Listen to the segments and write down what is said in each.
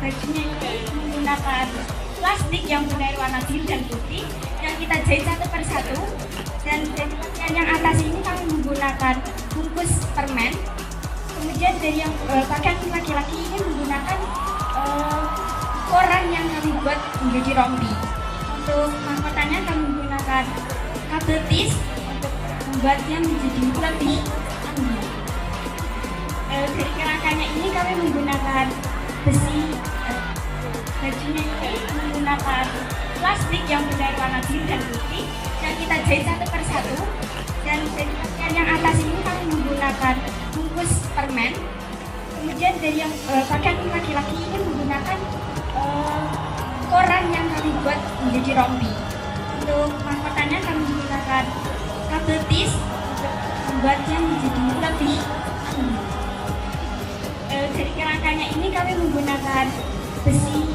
bajunya ini menggunakan plastik yang berwarna biru dan putih yang kita jahit satu persatu, dan dari bagian yang atas ini kami menggunakan bungkus permen. Kemudian dari yang bagian laki-laki ini menggunakan koran yang kami buat menjadi rompi. Untuk mahkotanya kami menggunakan kabel tis untuk membuatnya menjadi lebih tinggi. Dari kerangkanya ini kami menggunakan besi. Bajunya ini menggunakan plastik yang berwarna biru dan putih yang kita jahit satu persatu, dan dari bagian yang atas ini kami menggunakan bungkus permen. Kemudian dari yang bagian laki-laki ini menggunakan koran yang kami buat menjadi rompi. Untuk mahkotanya kami menggunakan kabel tis untuk membuatnya menjadi lebih tinggi. Dari kerangkanya ini kami menggunakan besi.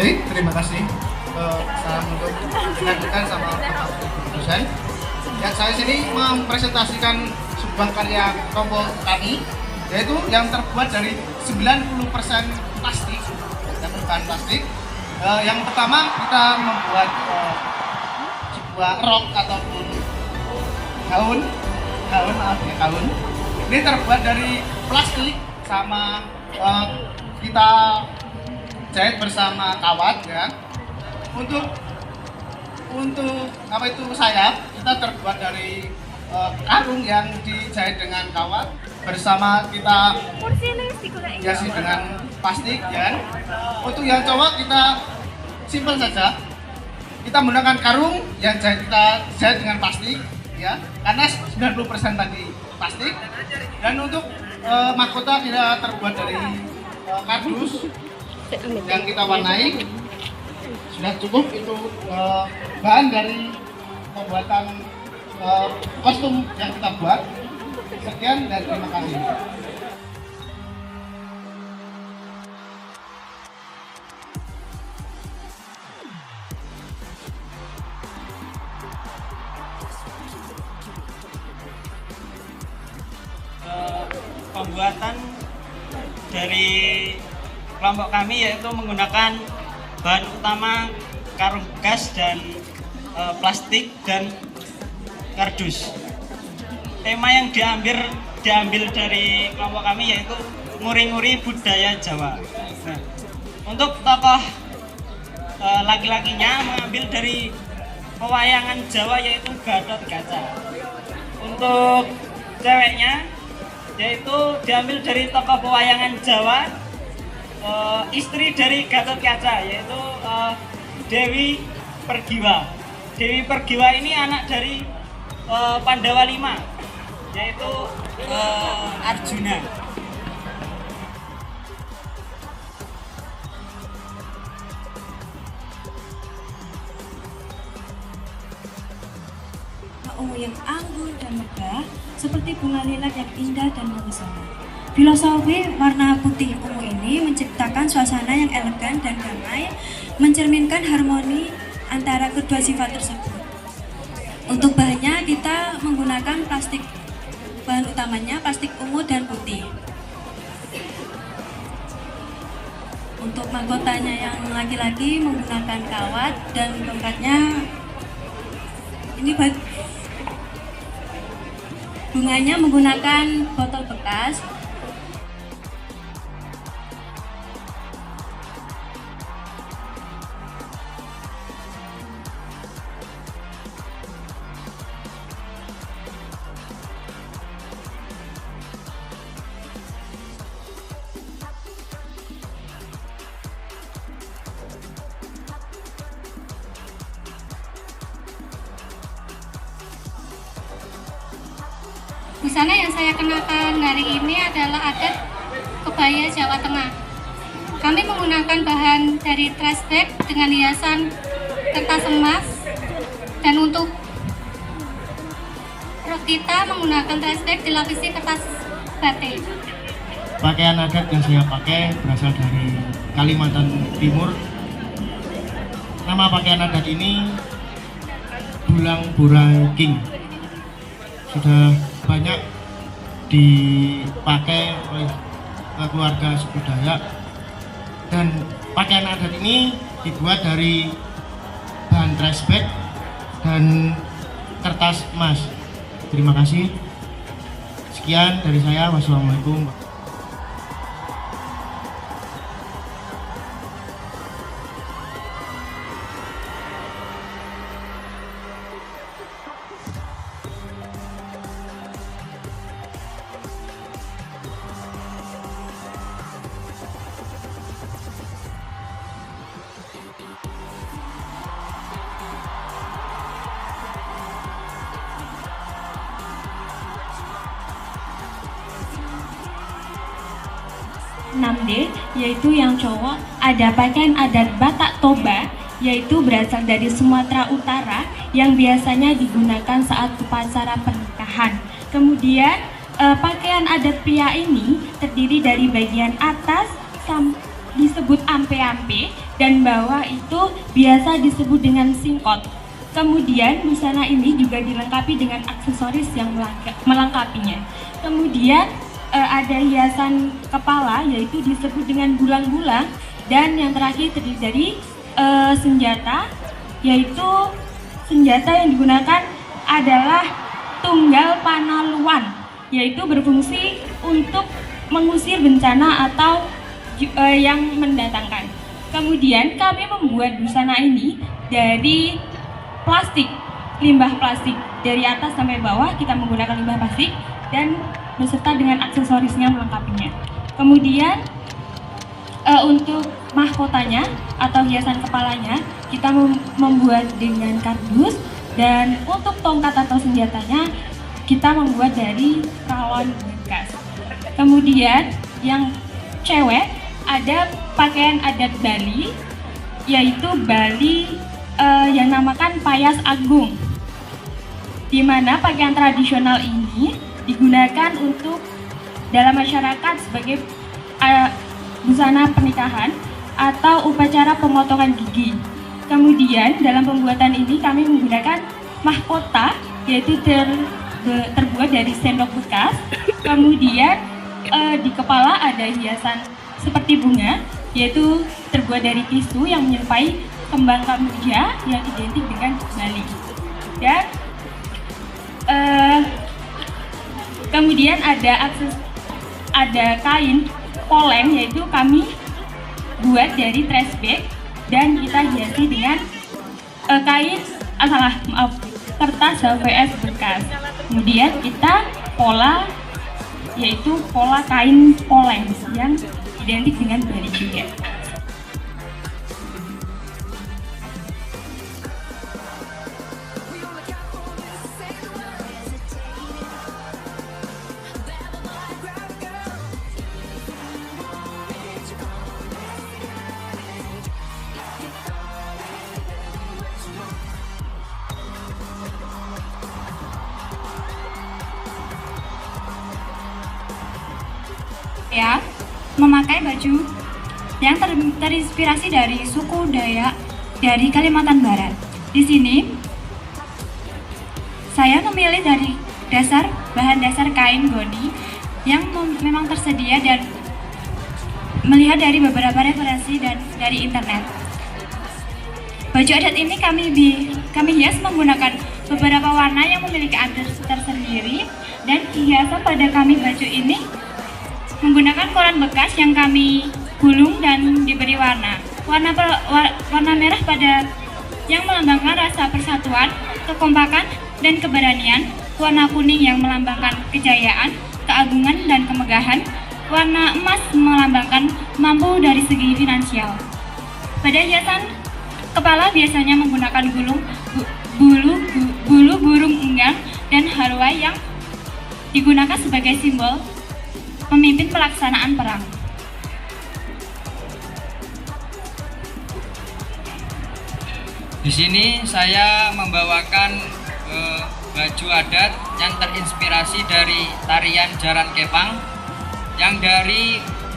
Baik, terima kasih. Salam untuk rekan-rekan sama Bapak dosen. Ya, saya sini mempresentasikan sebuah karya kelompok kami, yaitu yang terbuat dari 90% plastik, dan bahan plastik. Yang pertama kita membuat sebuah rok ataupun gaun. Ini terbuat dari plastik sama kita jahit bersama kawat, ya. Untuk apa itu sayap kita terbuat dari karung yang dijahit dengan kawat bersama kita hiasi dengan plastik, ya. Untuk yang cowok kita simpel saja, kita menggunakan karung yang kita jahit dengan plastik, ya, karena 90% tadi plastik. Dan untuk mahkota kita terbuat dari kardus yang kita warnai. Sudah cukup itu bahan dari pembuatan kostum yang kita buat. Sekian dan terima kasih. Pembuatan dari kelompok kami yaitu menggunakan bahan utama karung bekas dan plastik dan kardus. Tema yang diambil dari kelompok kami yaitu nguri-nguri budaya Jawa. Nah, untuk tokoh laki-lakinya mengambil dari pewayangan Jawa yaitu Gatot Kaca. Untuk ceweknya yaitu diambil dari tokoh pewayangan Jawa, istri dari Gatot Kaca, yaitu Dewi Pergiwa. Dewi Pergiwa ini anak dari Pandawa 5, yaitu Arjuna. Ungu yang anggun dan megah, seperti bunga lilat yang indah dan mempesona. Filosofi warna putih ungu ini menciptakan suasana yang elegan dan damai, mencerminkan harmoni antara kedua sifat tersebut. Untuk bahannya kita menggunakan plastik, bahan utamanya plastik ungu dan putih. Untuk mahkotanya yang laki-laki menggunakan kawat dan tongkatnya ini bunganya menggunakan botol bekas. Busana yang saya kenakan hari ini adalah adat kebaya Jawa Tengah. Kami menggunakan bahan dari trash bag dengan hiasan kertas emas, dan untuk rok kita menggunakan trash bag dilapisi kertas batik. Pakaian adat yang saya pakai berasal dari Kalimantan Timur. Nama pakaian adat ini Bulang Buraking. Sudah banyak dipakai oleh keluarga suku Dayak, dan pakaian adat ini dibuat dari bahan trash bag dan kertas emas. Terima kasih. Sekian dari saya. Wassalamualaikum. D, yaitu yang cowok, ada pakaian adat Batak Toba, yaitu berasal dari Sumatera Utara yang biasanya digunakan saat upacara pernikahan. Kemudian pakaian adat pria ini terdiri dari bagian atas disebut ampe-ampe, dan bawah itu biasa disebut dengan singkot. Kemudian busana ini juga dilengkapi dengan aksesoris yang melengkapinya. Kemudian ada hiasan kepala, yaitu disebut dengan bulang-bulang, dan yang terakhir terdiri dari senjata, yaitu senjata yang digunakan adalah tunggal panaluan, yaitu berfungsi untuk mengusir bencana atau yang mendatangkan. Kemudian kami membuat busana ini dari plastik, limbah plastik, dari atas sampai bawah kita menggunakan limbah plastik dan beserta dengan aksesorisnya melengkapinya. Kemudian untuk mahkotanya atau hiasan kepalanya kita membuat dengan kardus, dan untuk tongkat atau senjatanya kita membuat dari rawon bekas. Kemudian yang cewek ada pakaian adat Bali, yaitu Bali yang namakan Payas Agung, di mana pakaian tradisional ini digunakan untuk dalam masyarakat sebagai busana pernikahan atau upacara pemotongan gigi. Kemudian dalam pembuatan ini kami menggunakan mahkota, yaitu terbuat dari sendok bekas. Kemudian di kepala ada hiasan seperti bunga, yaitu terbuat dari tisu yang menyerupai kembang kamboja yang identik dengan Bali. Dan kemudian ada kain poleng, yaitu kami buat dari trash bag dan kita hiasi dengan kertas HVS bekas. Kemudian kita pola, yaitu pola kain poleng yang identik dengan Bali juga. Ya, memakai baju yang terinspirasi dari suku Dayak dari Kalimantan Barat. Di sini saya memilih dari bahan dasar kain goni yang memang tersedia dan melihat dari beberapa referensi dan dari internet. Baju adat ini kami hias menggunakan beberapa warna yang memiliki adat tersendiri, dan hiasan pada baju ini menggunakan koran bekas yang kami gulung dan diberi warna. Warna merah pada yang melambangkan rasa persatuan, kekompakan, dan keberanian. Warna kuning yang melambangkan kejayaan, keagungan, dan kemegahan. Warna emas melambangkan mampu dari segi finansial. Pada hiasan kepala biasanya menggunakan bulu burung enggang dan haluai yang digunakan sebagai simbol pemimpin pelaksanaan perang. Di sini saya membawakan baju adat yang terinspirasi dari tarian Jaran Kepang yang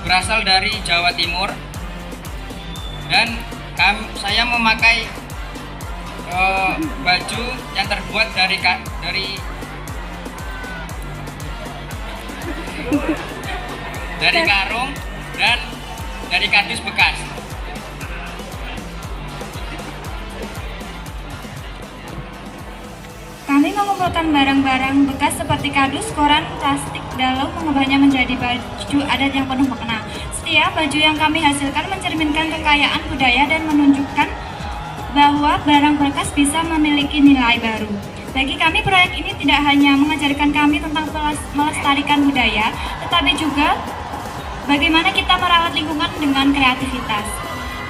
berasal dari Jawa Timur, dan saya memakai baju yang terbuat dari karung dan dari kardus bekas. Kami mengumpulkan barang-barang bekas seperti kardus, koran, plastik, lalu mengubahnya menjadi baju adat yang penuh makna. Setiap baju yang kami hasilkan mencerminkan kekayaan budaya dan menunjukkan bahwa barang bekas bisa memiliki nilai baru. Bagi kami, proyek ini tidak hanya mengajarkan kami tentang melestarikan budaya, tetapi juga bagaimana kita merawat lingkungan dengan kreativitas.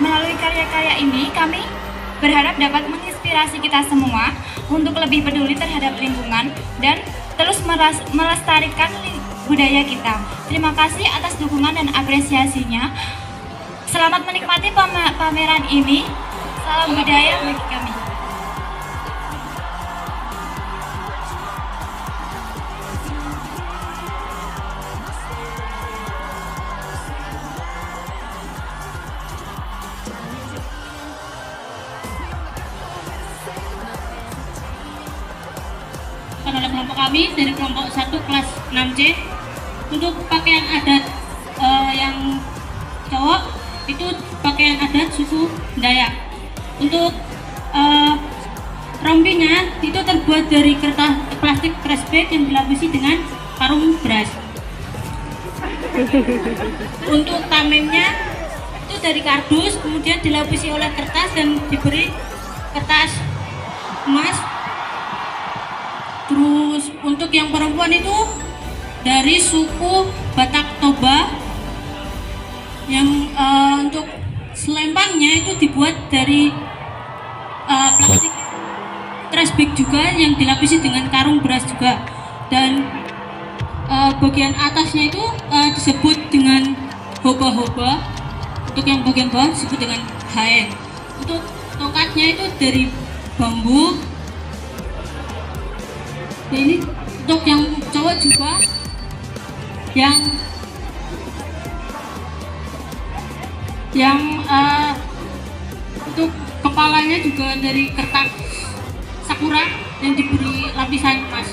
Melalui karya-karya ini, kami berharap dapat menginspirasi kita semua untuk lebih peduli terhadap lingkungan dan terus melestarikan budaya kita. Terima kasih atas dukungan dan apresiasinya. Selamat menikmati pameran ini. Salam budaya bagi kami. Oleh kelompok kami dari kelompok 1 kelas 6C untuk pakaian adat yang cowok itu pakaian adat suku Dayak. Untuk rompinya itu terbuat dari kertas plastik trash bag yang dilapisi dengan karung beras. Untuk tamengnya itu dari kardus, kemudian dilapisi oleh kertas dan diberi kertas emas. Terus untuk yang perempuan itu dari suku Batak Toba, yang untuk selempangnya itu dibuat dari plastik trash bag juga yang dilapisi dengan karung beras juga, dan bagian atasnya itu disebut dengan hoba-hoba. Untuk yang bagian bawah disebut dengan haeng. Untuk tongkatnya itu dari bambu. Ini untuk yang cowok juga, yang untuk kepalanya juga dari kertas sakura yang diberi lapisan emas.